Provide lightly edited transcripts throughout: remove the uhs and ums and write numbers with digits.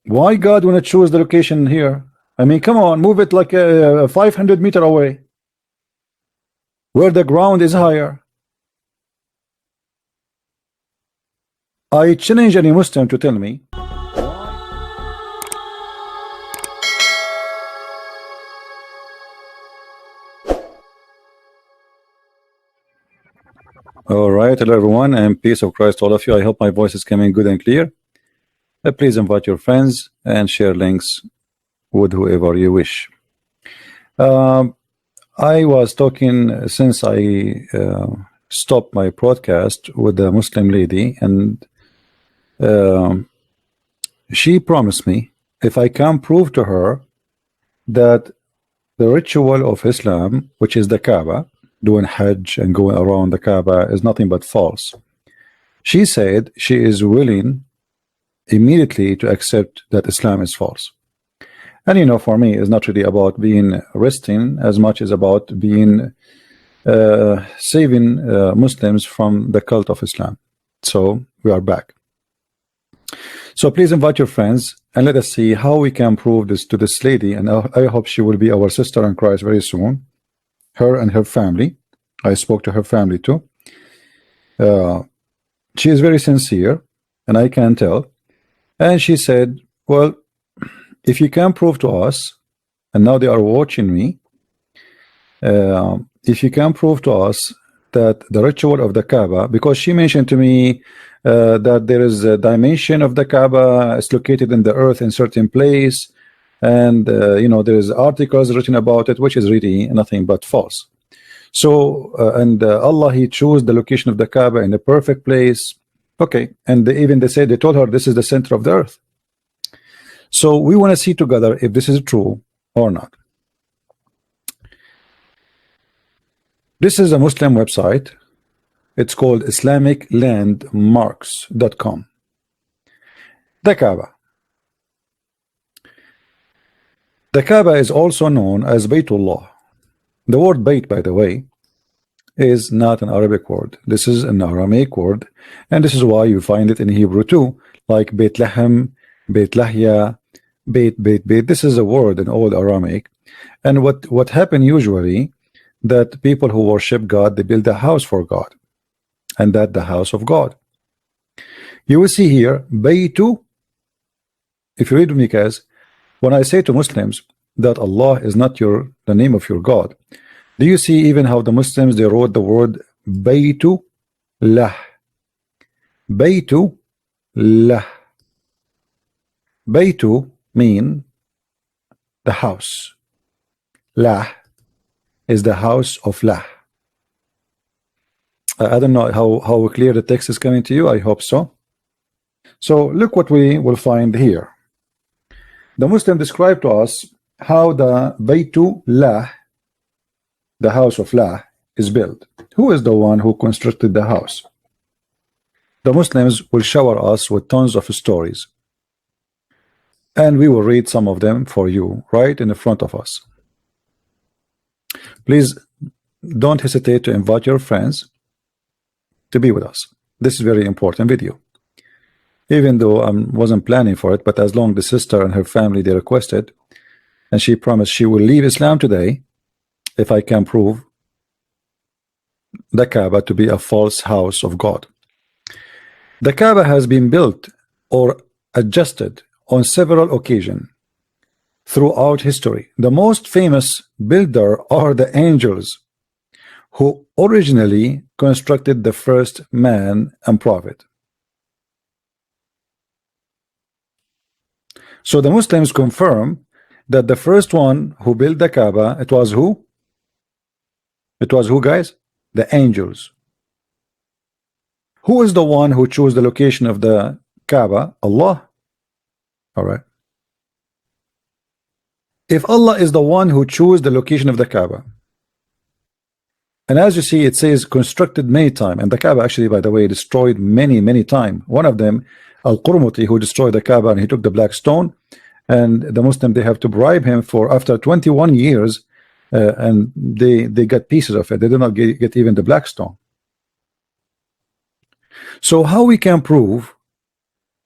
Why God want to choose the location here? I mean, come on, move it like 500 meters away, where the ground is higher. I challenge any Muslim to tell me. All right, hello everyone, and peace of Christ to all of you. I hope my voice is coming good and clear. Please invite your friends and share links with whoever you wish. I was talking since I stopped my broadcast with a Muslim lady, and she promised me if I can prove to her that the ritual of Islam, which is the Kaabah, doing Hajj and going around the Kaabah, is nothing but false. She said she is willing immediately to accept that Islam is false. And you know, for me, it's not really about being resting as much as about being saving Muslims from the cult of Islam. So we are back. So please invite your friends and let us see how we can prove this to this lady, and I hope she will be our sister in Christ very soon. Her and her family. I spoke to her family too. She is very sincere, and I can tell. And she said, well, if you can prove to us, and now they are watching me, if you can prove to us that the ritual of the Kaaba, because she mentioned to me that there is a dimension of the Kaaba, it's located in the earth in certain place, and you know, there is articles written about it, which is really nothing but false. So and Allah, he chose the location of the Kaaba in the perfect place. Okay, and they said, they told her this is the center of the earth. So we want to see together if this is true or not. This is a Muslim website. It's called IslamicLandmarks.com. The Kaaba. The Kaaba is also known as Baytullah. The word Bayt, by the way, is not an Arabic word. This is an Aramaic word, and this is why you find it in Hebrew too, like Bethlehem, Beit Lahya, Beit. This is a word in old Aramaic. And what happened usually, that people who worship God, they build a house for God, and that the house of God. You will see here Baytu. If you read with me, guys, when I say to Muslims that Allah is not the name of your God, do you see even how the Muslims, they wrote the word Baytu lah? Baytu lah. Baytu mean the house. Lah is the house of Lah. I don't know how clear the text is coming to you. I hope so. So look what we will find here. The Muslim described to us how the Baytu Lah, the house of Lah, is built. Who is the one who constructed the house? The Muslims will shower us with tons of stories, and we will read some of them for you right in the front of us. Please don't hesitate to invite your friends to be with us. This is a very important video, even though I wasn't planning for it, but as long as the sister and her family, they requested, and she promised she will leave Islam today if I can prove the Kaaba to be a false house of God. The Kaaba has been built or adjusted on several occasions throughout history. The most famous builder are the angels, who originally constructed the first man and prophet. So the Muslims confirm that the first one who built the Kaaba, it was who? It was who, guys? The angels. Who is the one who chose the location of the Kaaba? Allah. All right. If Allah is the one who chose the location of the Kaaba, and as you see, it says constructed many times, and the Kaaba actually, by the way, destroyed many times. One of them, Al-Qurmuti, who destroyed the Kaaba, and he took the black stone, and the Muslim, they have to bribe him for after 21 years, and they got pieces of it. They did not get even the black stone. So how we can prove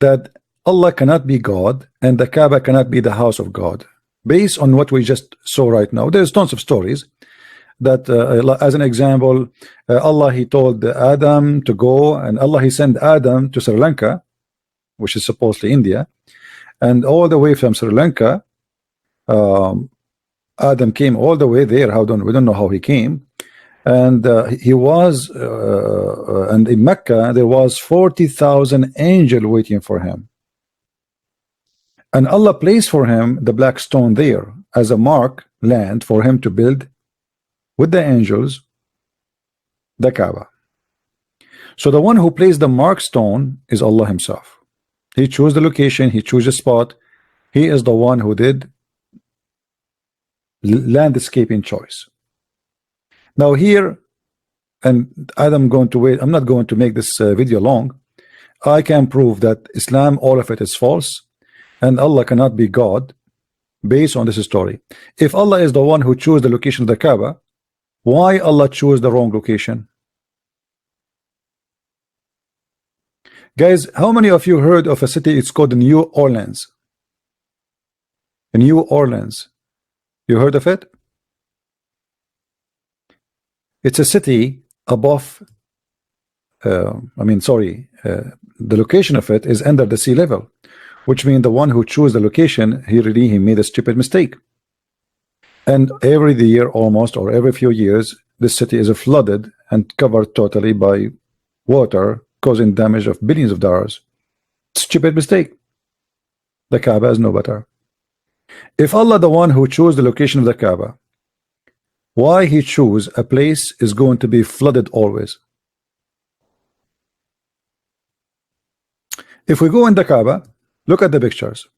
that Allah cannot be God and the Kaaba cannot be the house of God. Based on what we just saw right now, there's tons of stories that, as an example, Allah, he told Adam to go, and Allah, he sent Adam to Sri Lanka, which is supposedly India, and all the way from Sri Lanka, Adam came all the way there. We don't know how he came, and he was, and in Mecca there was 40,000 angels waiting for him, and Allah placed for him the black stone there as a mark land for him to build with the angels the Kaaba. So the one who placed the mark stone is Allah himself. He chose the location, he chose the spot. He is the one who did landscaping choice. Now here, and I'm not going to make this video long. I can prove that Islam, all of it is false, and Allah cannot be God based on this story. If Allah is the one who chose the location of the Kaaba, why Allah chose the wrong location? Guys, how many of you heard of a city? It's called New Orleans. New Orleans. You heard of it? It's a city above, the location of it is under the sea level, which means the one who chose the location, he made a stupid mistake. And every year almost, or every few years, this city is flooded and covered totally by water, causing damage of billions of dollars. Stupid mistake. The Kaaba is no better. If Allah, the one who chose the location of the Kaaba, why he chose a place is going to be flooded always? If we go in the Kaaba, look at the pictures.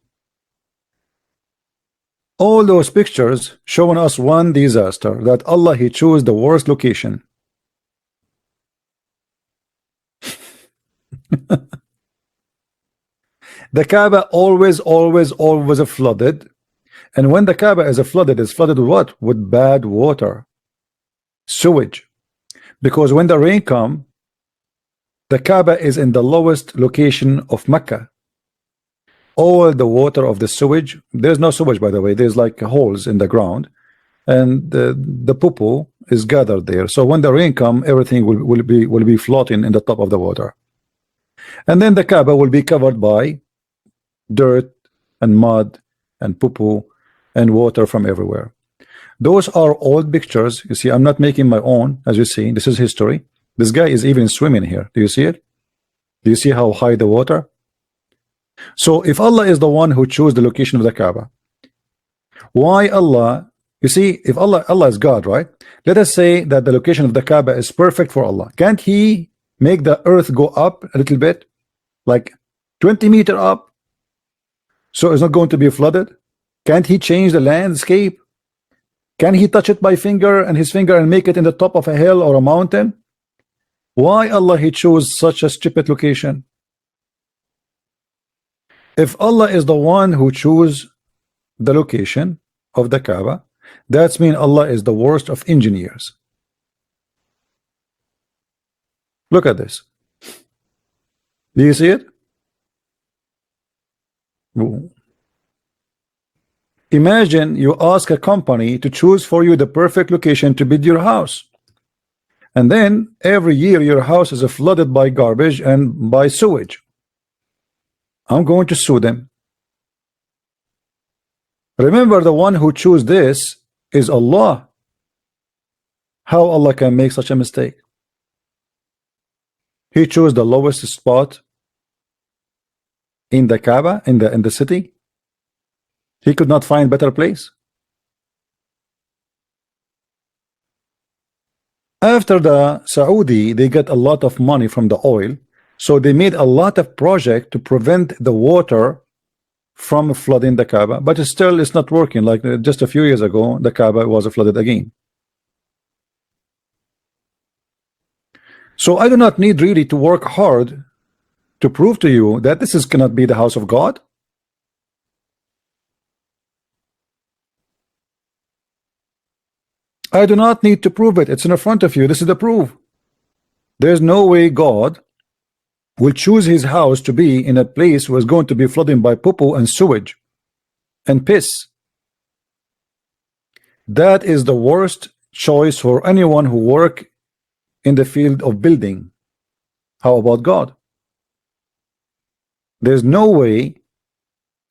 All those pictures showing us one disaster, that Allah, he chose the worst location. The Kaaba always flooded. And when the Kaaba is flooded, it's flooded with what? With bad water, sewage. Because when the rain comes, the Kaaba is in the lowest location of Mecca. All the water of the sewage, there's no sewage, by the way, there's like holes in the ground, and the poo-poo is gathered there. So when the rain comes, everything will be floating in the top of the water. And then the Kaaba will be covered by dirt and mud and poo-poo and water from everywhere. Those are old pictures. You see, I'm not making my own. As you see, this is history. This guy is even swimming here. Do you see it? Do you see how high the water? So if Allah is the one who chose the location of the Kaaba, why Allah? You see, if Allah is God, right? Let us say that the location of the Kaaba is perfect for Allah. Can't he make the earth go up a little bit, like 20 meters up, so it's not going to be flooded? Can't he change the landscape? Can he touch it by his finger and make it in the top of a hill or a mountain? Why Allah he chose such a stupid location? If Allah is the one who chose the location of the Kaaba, that means Allah is the worst of engineers. Look at this. Do you see it? Imagine you ask a company to choose for you the perfect location to build your house, and then every year your house is flooded by garbage and by sewage. I'm going to sue them. Remember, the one who chose this is Allah. How Allah can make such a mistake? He chose the lowest spot in the Kaaba, in the city. He could not find better place. After the Saudi, they get a lot of money from the oil, so they made a lot of project to prevent the water from flooding the Kaaba, but still it's not working. Like just a few years ago, the Kaaba was flooded again. So I do not need really to work hard to prove to you that this cannot be the house of God. I do not need to prove it. It's in front of you. This is the proof. There's no way God will choose his house to be in a place where it's going to be flooding by poo-poo and sewage and piss? That is the worst choice for anyone who work in the field of building. How about God? There's no way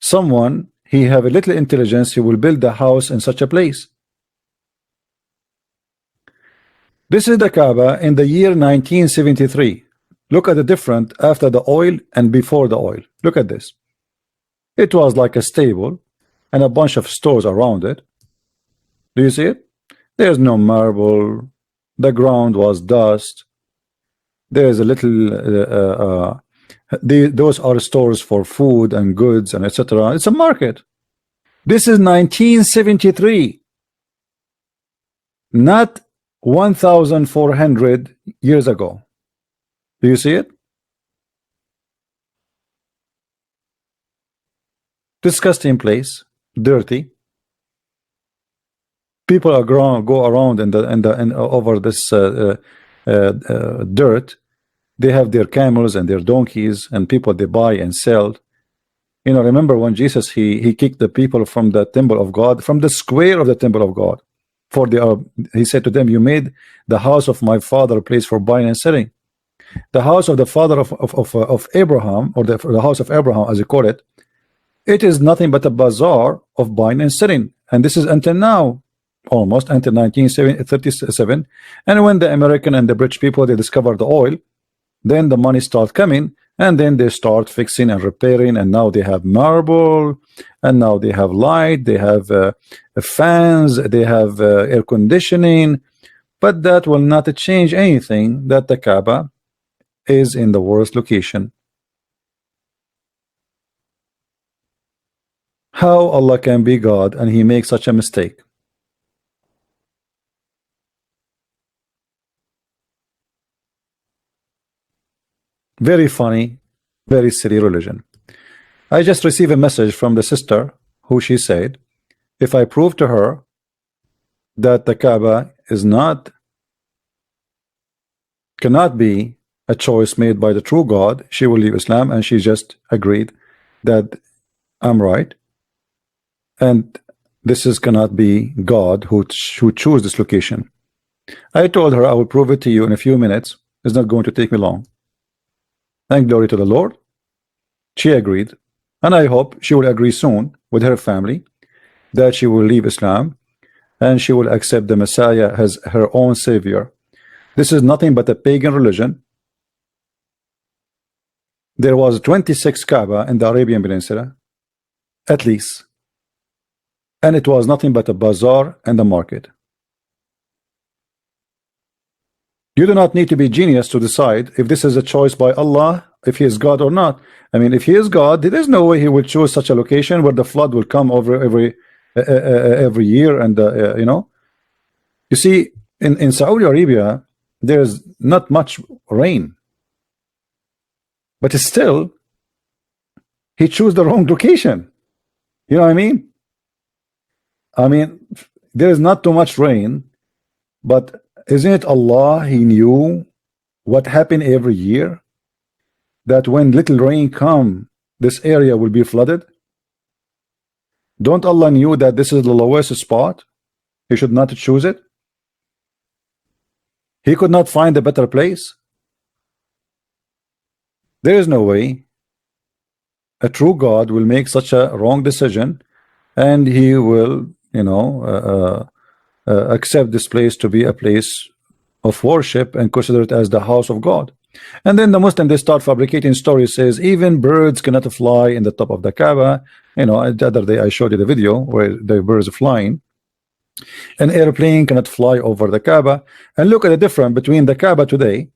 someone, he have a little intelligence, he will build a house in such a place. This is the Kaaba in the year 1973. Look at the difference after the oil and before the oil. Look at this. It was like a stable and a bunch of stores around it. Do you see it? There's no marble. The ground was dust. There's a little those are stores for food and goods and etc. It's a market. This is 1973, not 1,400 years ago. Do you see it? Disgusting place, dirty. People are go around and over this dirt. They have their camels and their donkeys, and people they buy and sell. You know, remember when Jesus he kicked the people from the temple of God, from the square of the temple of God, for he said to them, "You made the house of my father a place for buying and selling." The house of the father of Abraham, or the house of Abraham, as you call it, it is nothing but a bazaar of buying and selling, and this is until now, almost until 1937. And when the American and the British people they discovered the oil, then the money start coming, and then they start fixing and repairing, and now they have marble, and now they have light, they have fans, they have air conditioning, but that will not change anything that the Kaaba is in the worst location. How Allah can be God and he makes such a mistake? Very funny, very silly religion. I just received a message from the sister who she said, if I prove to her that the Kaaba is cannot be a choice made by the true God, she will leave Islam, and she just agreed that I'm right, and this cannot be God who choose this location. I told her I will prove it to you in a few minutes. It's not going to take me long. Thank glory to the Lord. She agreed, and I hope she will agree soon with her family that she will leave Islam and she will accept the Messiah as her own savior. This is nothing but a pagan religion. There was 26 Kaaba in the Arabian Peninsula, at least, and it was nothing but a bazaar and a market. You do not need to be genius to decide if this is a choice by Allah, if he is God or not. I mean, if he is God, there is no way he will choose such a location where the flood will come over every year, and you know, you see, in Saudi Arabia there's not much rain, but still he chose the wrong location. You know what I mean? I mean, there is not too much rain, but isn't it Allah? He knew what happened every year, that when little rain come, this area will be flooded. Don't Allah knew that this is the lowest spot? He should not choose it. He could not find a better place. There is no way a true God will make such a wrong decision, and he will, you know, accept this place to be a place of worship and consider it as the house of God. And then the Muslim, they start fabricating stories, says even birds cannot fly in the top of the Kaaba. You know, the other day I showed you the video where the birds are flying. An airplane cannot fly over the Kaaba. And look at the difference between the Kaaba today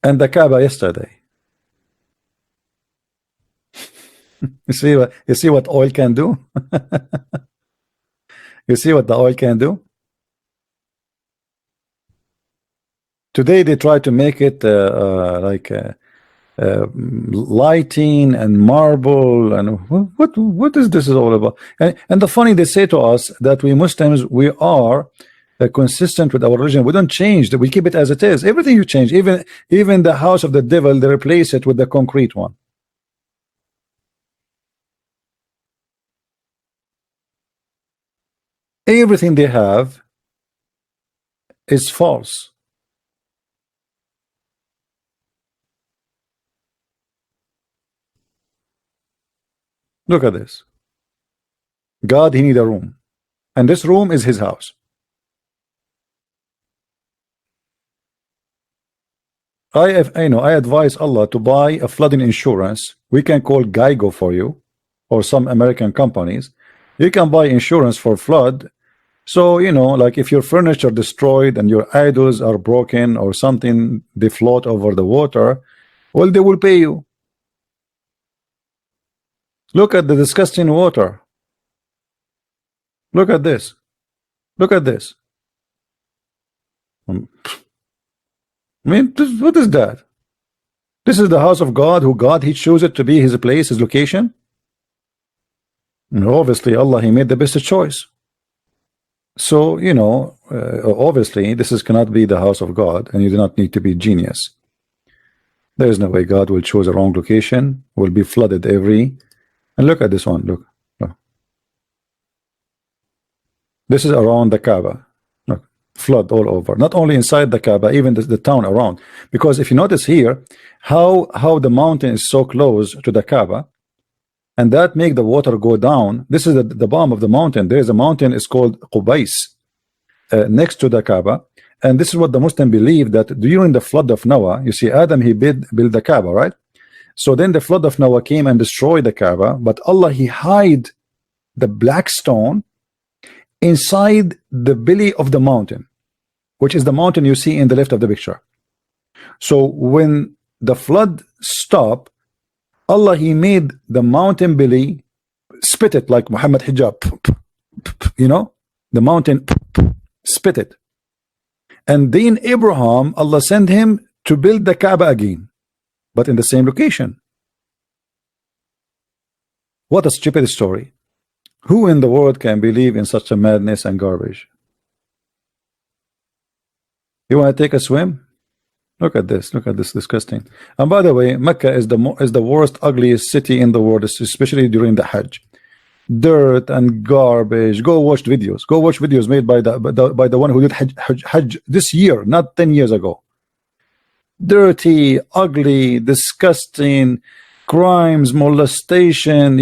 and the Kaaba yesterday. You see what oil can do? You see what the oil can do? Today they try to make it like lighting and marble, and what is this all about? And the funny, they say to us that we Muslims, we are consistent with our religion. We don't change that. We keep it as it is. Everything you change, even the house of the devil, they replace it with the concrete one. Everything they have is false. Look at this. God, he need a room, and this room is his house. I advise Allah to buy a flooding insurance. We can call Geico for you, or some American companies. You can buy insurance for flood. So, like if your furniture destroyed and your idols are broken or something, they float over the water, well, they will pay you. Look at the disgusting water. Look at this. Look at this. I mean, what is that? This is the house of God, who God, he chose it to be his place, his location. And obviously, Allah, he made the best choice. So, obviously, this cannot be the house of God, and you do not need to be genius. There is no way God will choose a wrong location, will be flooded and look at this one, look. This is around the Kaabah. Look, flood all over. Not only inside the Kaabah, even the town around. Because if you notice here, how the mountain is so close to the Kaabah, and that make the water go down. This is the bottom of the mountain. There is a mountain, it's called Qubais, next to the Kaabah. And this is what the Muslim believe, that during the flood of Noah, you see Adam, he built the Kaabah, right? So then the flood of Noah came and destroyed the Kaabah, but Allah, he hide the black stone inside the belly of the mountain, which is the mountain you see in the left of the picture. So when the flood stopped, Allah, he made the mountain belly spit it like Muhammad Hijab, the mountain spit it. And then Abraham, Allah sent him to build the Kaaba again, but in the same location. What a stupid story. Who in the world can believe in such a madness and garbage? You want to take a swim? Look at this disgusting. And by the way, Mecca is the worst, ugliest city in the world, especially during the Hajj. Dirt and garbage. Go watch videos. Go watch videos made by the one who did Hajj this year, not 10 years ago. Dirty, ugly, disgusting, crimes, molestation.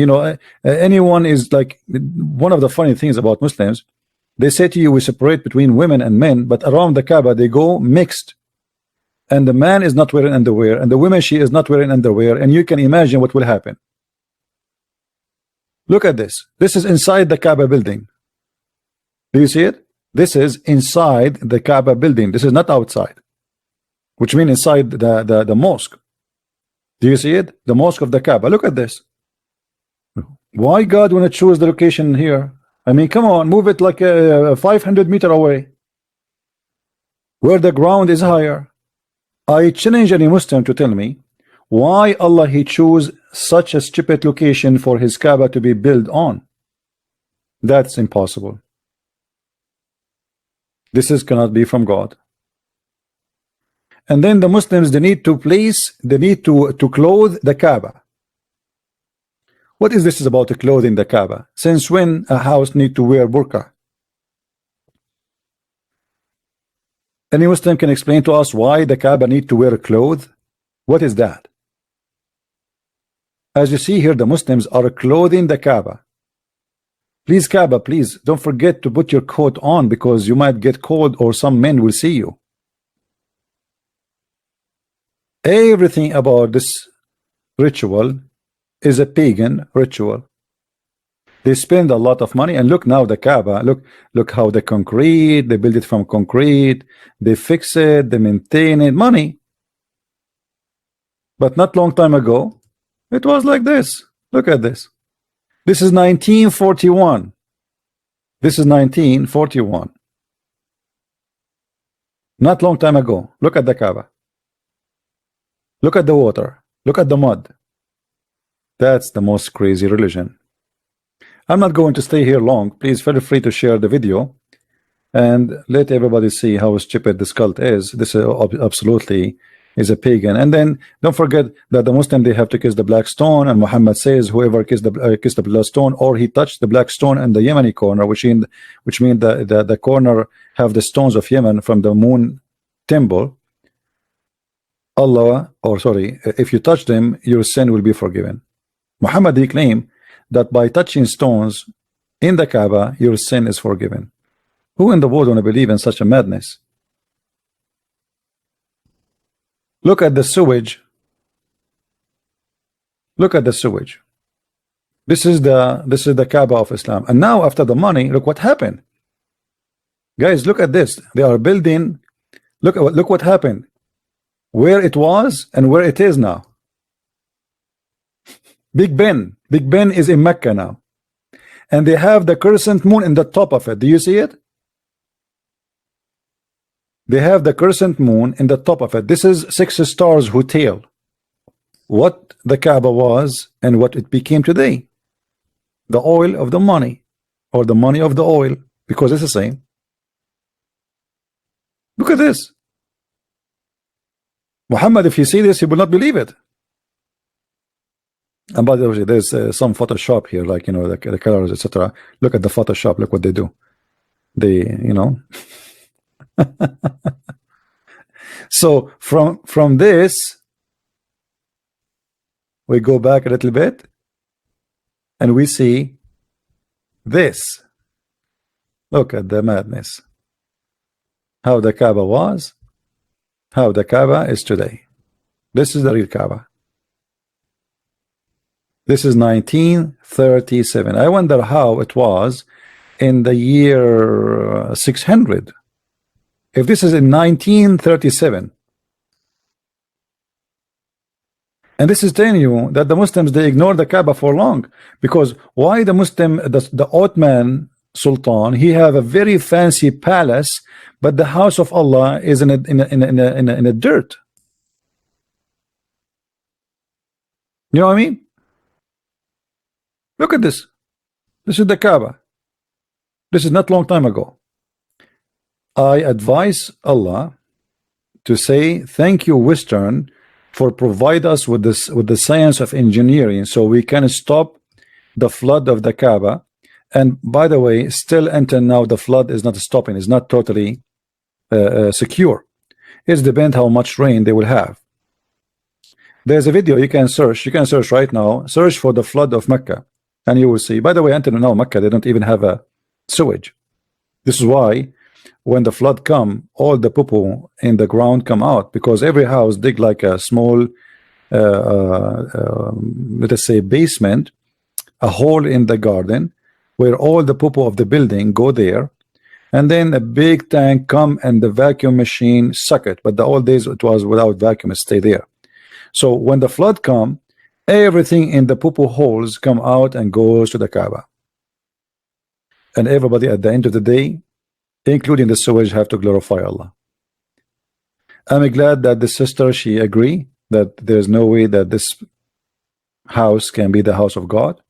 Anyone is like, one of the funny things about Muslims, they say to you, we separate between women and men, but around the Kaaba they go mixed. And the man is not wearing underwear, and the woman, she is not wearing underwear, and you can imagine what will happen. Look at this. This is inside the Kaaba building. Do you see it? This is inside the Kaaba building. This is not outside, which means inside the mosque. Do you see it? The mosque of the Kaaba. Look at this. Why God want to choose the location here? I mean, come on, move it like 500 meters away, where the ground is higher. I challenge any Muslim to tell me why Allah, he chose such a stupid location for his Kaaba to be built on. That's impossible. This cannot be from God. And then the Muslims, they need to clothe the Kaaba. What is this about clothing the Kaaba? Since when a house need to wear burqa? Any Muslim can explain to us why the Kaaba need to wear clothes? What is that? As you see here, the Muslims are clothing the Kaaba. Please, Kaaba, please don't forget to put your coat on, because you might get cold or some men will see you. Everything about this ritual is a pagan ritual. They spend a lot of money, and look now the Kaaba, look how the concrete, they build it from concrete, they fix it, they maintain it, money. But not long time ago, it was like this. Look at this. This is 1941. This is 1941. Not long time ago. Look at the Kaaba. Look at the water. Look at the mud. That's the most crazy religion. I'm not going to stay here long. Please feel free to share the video and let everybody see how stupid this cult is. This is absolutely is a pagan. And then don't forget that the Muslim, they have to kiss the black stone, and Muhammad says whoever kissed the black stone, or he touched the black stone in the Yemeni corner, which means the corner have the stones of Yemen from the moon temple. Allah, or sorry, if you touch them, your sin will be forgiven. Muhammad, he claimed that by touching stones in the Kaaba, your sin is forgiven. Who in the world want to believe in such a madness? Look at the sewage. Look at the sewage. This is the Kaaba of Islam. And now after the money, look what happened. Guys, look at this. They are building. Look what happened. Where it was and where it is now. Big Ben is in Mecca now, and they have the crescent moon in the top of it. Do you see it? They have the crescent moon in the top of it. This is 6 stars hotel. What the Kaaba was and what it became today. The oil of the money, or the money of the oil, because it's the same. Look at this. Muhammad, if you see this, you will not believe it. And by the way, there's some Photoshop here, like, you know, the colors, etc. Look at the Photoshop. Look what they do. They, you know. So from this, we go back a little bit, and we see this. Look at the madness. How the Kaaba was, how the Kaaba is today. This is the real Kaaba. This is 1937. I wonder how it was in the year 600. If this is in 1937, and this is telling you that the Muslims, they ignore the Kaaba for long, because why the Muslim, the Ottoman Sultan, he have a very fancy palace, but the house of Allah is in a dirt. You know what I mean? Look at this. This is the Kaaba. This is not long time ago. I advise Allah to say thank you, Western, for provide us with this, with the science of engineering, so we can stop the flood of the Kaaba. And by the way, still until now, the flood is not stopping. It's not totally secure. It depends how much rain they will have. There's a video you can search. You can search right now. Search for the flood of Mecca, and you will see. By the way, until now, Mecca, they don't even have a sewage. This is why when the flood come, all the poo-poo in the ground come out, because every house dig like a small, let us say, basement, a hole in the garden, where all the poo-poo of the building go there, and then a big tank come and the vacuum machine suck it. But the old days it was without vacuum, it stay there. So when the flood come, everything in the poo-poo holes come out and goes to the Kaaba. And everybody at the end of the day, including the sewage, have to glorify Allah. I'm glad that the sister, she agree that there's no way that this house can be the house of God,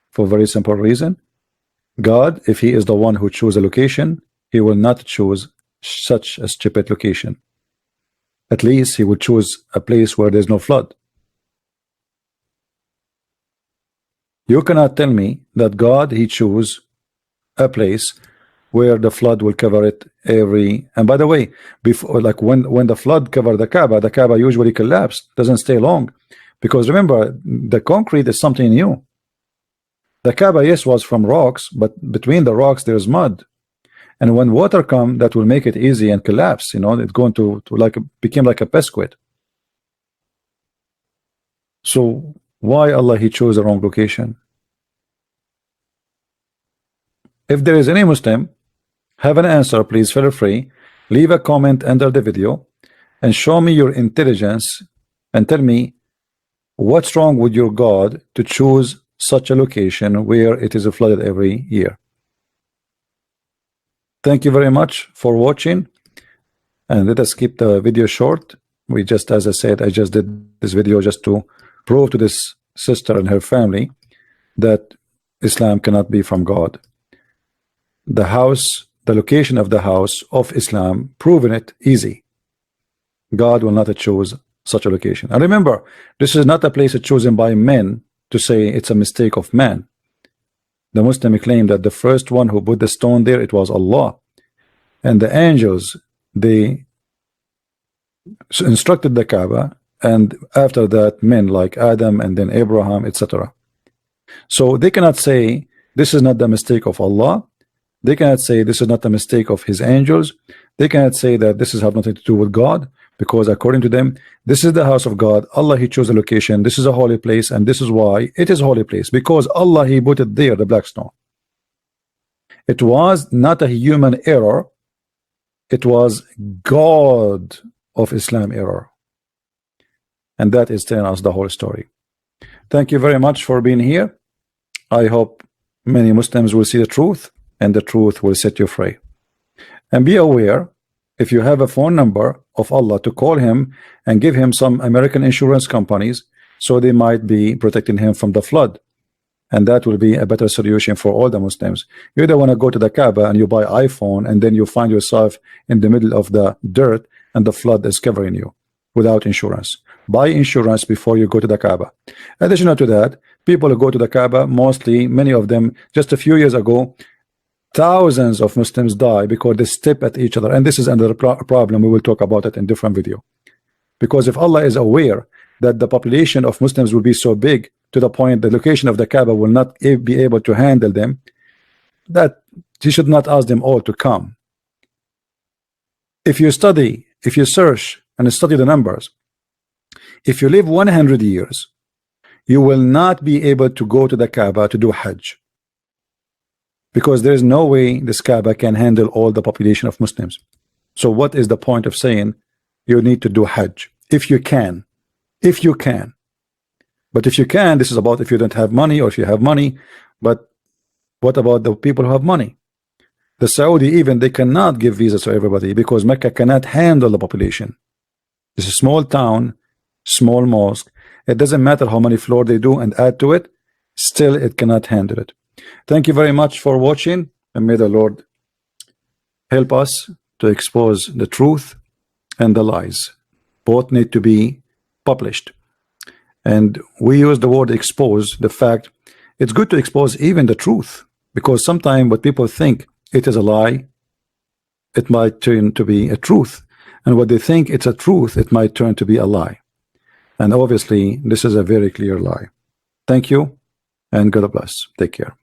for a very simple reason. God, if he is the one who choose a location, he will not choose such a stupid location. At least he would choose a place where there's no flood. You cannot tell me that God, he choose a place where the flood will cover it every. And by the way, before, like when the flood covered the Kaaba usually collapsed, doesn't stay long, because remember, the concrete is something new. The Kaaba, yes, was from rocks, but between the rocks there's mud, and when water come, that will make it easy and collapse. You know, it's going to like became like a pesquit. So why Allah he chose the wrong location? If there is any Muslim have an answer, please feel free, leave a comment under the video and show me your intelligence and tell me what's wrong with your God to choose such a location where it is flooded every year. Thank you very much for watching, and let us keep the video short. We just, as I said, I just did this video just to prove to this sister and her family that Islam cannot be from God. The house the location of the house of Islam, proven it easy. God will not choose such a location. And remember, this is not a place chosen by men to say it's a mistake of man. The Muslim claim that the first one who put the stone there, it was Allah. And the angels, they instructed the Kaaba, and after that men like Adam and then Abraham, etc. So they cannot say this is not the mistake of Allah. They cannot say this is not the mistake of his angels. They cannot say that this is have nothing to do with God, because according to them, this is the house of God. Allah, he chose a location. This is a holy place, and this is why it is a holy place, because Allah, he put it there, the black stone. It was not a human error. It was God of Islam error. And that is telling us the whole story. Thank you very much for being here. I hope many Muslims will see the truth, and the truth will set you free. And be aware, if you have a phone number of Allah, to call him and give him some American insurance companies, so they might be protecting him from the flood. And that will be a better solution for all the Muslims. You don't want to go to the Kaaba and you buy iPhone, and then you find yourself in the middle of the dirt and the flood is covering you without insurance. Buy insurance before you go to the Kaaba. Additional to that, people who go to the Kaaba, mostly, many of them, just a few years ago, thousands of Muslims die because they step at each other. And this is another problem. We will talk about it in different video. Because if Allah is aware that the population of Muslims will be so big to the point the location of the Kaaba will not be able to handle them, that he should not ask them all to come. If you study, if you search and study the numbers, if you live 100 years, you will not be able to go to the Kaaba to do Hajj, because there is no way this Kaaba can handle all the population of Muslims. So what is the point of saying you need to do Hajj? If you can, if you can. But if you can, this is about if you don't have money, or if you have money. But what about the people who have money? The Saudi, even they cannot give visas to everybody, because Mecca cannot handle the population. It's a small town, small mosque. It doesn't matter how many floors they do and add to it, still it cannot handle it. Thank you very much for watching, and may the Lord help us to expose the truth and the lies. Both need to be published. And we use the word expose, the fact it's good to expose even the truth, because sometimes what people think it is a lie, it might turn to be a truth, and what they think it's a truth, it might turn to be a lie. And obviously this is a very clear lie. Thank you, and God bless. Take care.